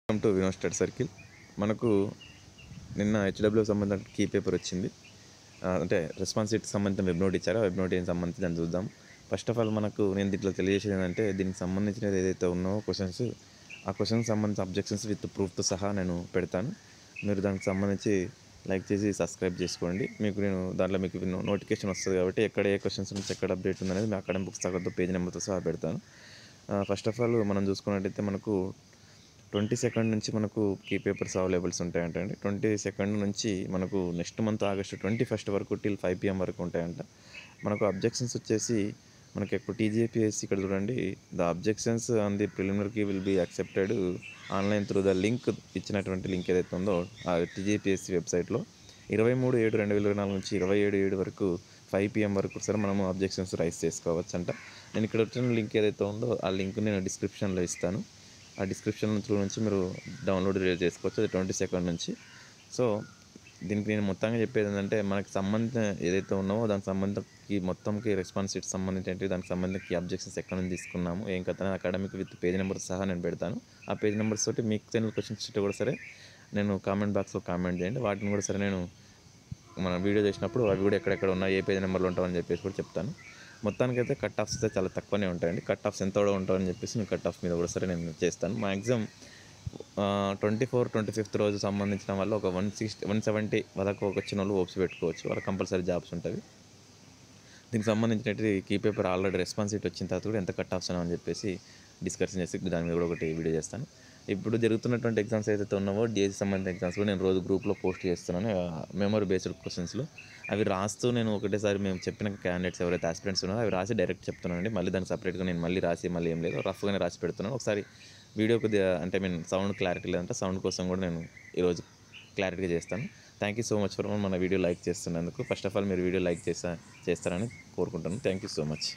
Welcome to Vinod study circle. మనకు నిన్న హెచ్డబ్ల్యూకి సంబంధించిన కీ పేపర్ వచ్చింది. అంటే రెస్పాన్సిబిలిటీకి సంబంధించిన వెబ్ నోట్ ఇచ్చారో వెబ్ నోట్ ఏం సంబంధించి దాన్ని చూద్దాం. ఫస్ట్ ఆఫ్ ఆల్ మనకు నేను దీంట్లో తెలియజేసేది ఏంటంటే దీనికి సంబంధించినది ఏదైతే ఉన్నాయో క్వశ్చన్స్, ఆ క్వశ్చన్కి సంబంధించిన అబ్జెక్షన్స్ విత్ ప్రూఫ్తో సహా నేను పెడతాను. మీరు దానికి సంబంధించి లైక్ చేసి సబ్స్క్రైబ్ చేసుకోండి. నేను దాంట్లో మీకు నోటిఫికేషన్ వస్తుంది కాబట్టి ఎక్కడ ఏ క్వశ్చన్స్ నుంచి ఎక్కడ అప్డేట్ ఉందనేది మీ అకాడమిక్ పుస్తకాలతో పేజ్ నెంబర్తో సహా పెడతాను. ఫస్ట్ ఆఫ్ ఆల్ మనం చూసుకున్నట్టయితే మనకు 22 నుంచి మనకు కీ పేపర్స్ అవైలబుల్స్ ఉంటాయంట అండి. 22 నుంచి మనకు నెక్స్ట్ మంత్ ఆగస్టు 21 వరకు టిల్ 5 PM వరకు ఉంటాయంట. మనకు అబ్జెక్షన్స్ వచ్చేసి మనకి ఇప్పుడు టీజీపీఎస్సీ ఇక్కడ చూడండి, the objections on the preliminary will be accepted online through the link ఇచ్చినటువంటి లింక్ ఏదైతే ఉందో ఆ టీజీపీఎస్సీ వెబ్సైట్లో 23/7/2024 నుంచి 27/7 వరకు 5 PM వరకు సరే మనము అబ్జెక్షన్స్ రైజ్ చేసుకోవచ్చు అంట. నేను ఇక్కడ వచ్చిన లింక్ ఏదైతే ఉందో ఆ లింక్ నేను డిస్క్రిప్షన్లో ఇస్తాను. ఆ డిస్క్రిప్షన్ త్రూ నుంచి మీరు డౌన్లోడ్ చేసుకోవచ్చు. అది 22 నుంచి. సో దీనికి నేను మొత్తంగా చెప్పేది ఏంటంటే మనకి సంబంధించిన ఏదైతే ఉన్నామో దానికి సంబంధించి మొత్తంకి రెస్పాన్సిబిలిటీ సంబంధించి దానికి సంబంధించి అబ్జెక్షన్స్ ఎక్కడ నుంచి తీసుకున్నాము ఏం కథ అకాడమిక్ విత్ పేజ్ నెంబర్ సహా నేను పెడతాను. ఆ పేజ్ నెంబర్స్ తోటి మీకు తెలియని క్వశ్చన్స్ కూడా సరే నేను కామెంట్ బాక్స్లో కామెంట్ చేయండి. వాటిని కూడా సరే నేను మన వీడియో చేసినప్పుడు అవి కూడా ఎక్కడెక్కడ ఉన్నాయి ఏ పేజ్ నెంబర్లో ఉంటామని చెప్పేసి కూడా చెప్తాను. మొత్తానికైతే కట్ ఆఫ్స్ అయితే చాలా తక్కువనే ఉంటాయండి. కట్ ఆఫ్స్ ఎంత ఉంటాయని చెప్పేసి నేను కట్ ఆఫ్ మీద కూడా సరే నేను చేస్తాను. మ్యాక్సిమం 24, 25 రోజు సంబంధించిన వాళ్ళు ఒక 170 వరకు వచ్చిన వాళ్ళు ఓప్స్ పెట్టుకోవచ్చు. వాళ్ళకి కంపల్సరీ జాబ్స్ ఉంటుంది. దీనికి సంబంధించినట్టు కీ పేపర్ ఆల్రెడీ రెస్పాన్సిబిలిటీ వచ్చిన తర్వాత కూడా ఎంత కట్ ఆఫ్స్ అని చెప్పేసి డిస్కషన్ చేసి దాని మీద కూడా ఒకటి వీడియో చేస్తాను. ఇప్పుడు జరుగుతున్నటువంటి ఎగ్జామ్స్ ఏదైతే ఉన్నావో డిఎస్సి సంబంధించిన ఎగ్జామ్స్ కూడా నేను రోజు గ్రూప్లో పోస్ట్ చేస్తున్నాను. మెమరీ బేస్డ్ క్వశ్చన్స్లో అవి రాస్తూ నేను ఒకటేసారి మేము చెప్పిన క్యాండిడేట్స్ ఎవరైతే ఆస్పిరెంట్స్ ఉన్నారో అవి రాసి డైరెక్ట్ చెప్తున్నానండి. మళ్ళీ దానికి సపరేట్గా నేను మళ్ళీ ఏం లేదు, రఫ్గానే రాసి పెడుతున్నాను. ఒకసారి వీడియో కొద్దిగా అంటే సౌండ్ క్లారిటీ లేదంటే సౌండ్ కోసం కూడా నేను ఈరోజు క్లారిటీగా చేస్తాను. Thank you so much for మన వీడియో లైక్ చేస్తున్నందుకు. ఫస్ట్ ఆఫ్ ఆల్ మీరు వీడియో లైక్ చేస్తారని కోరుకుంటాను. Thank you so much.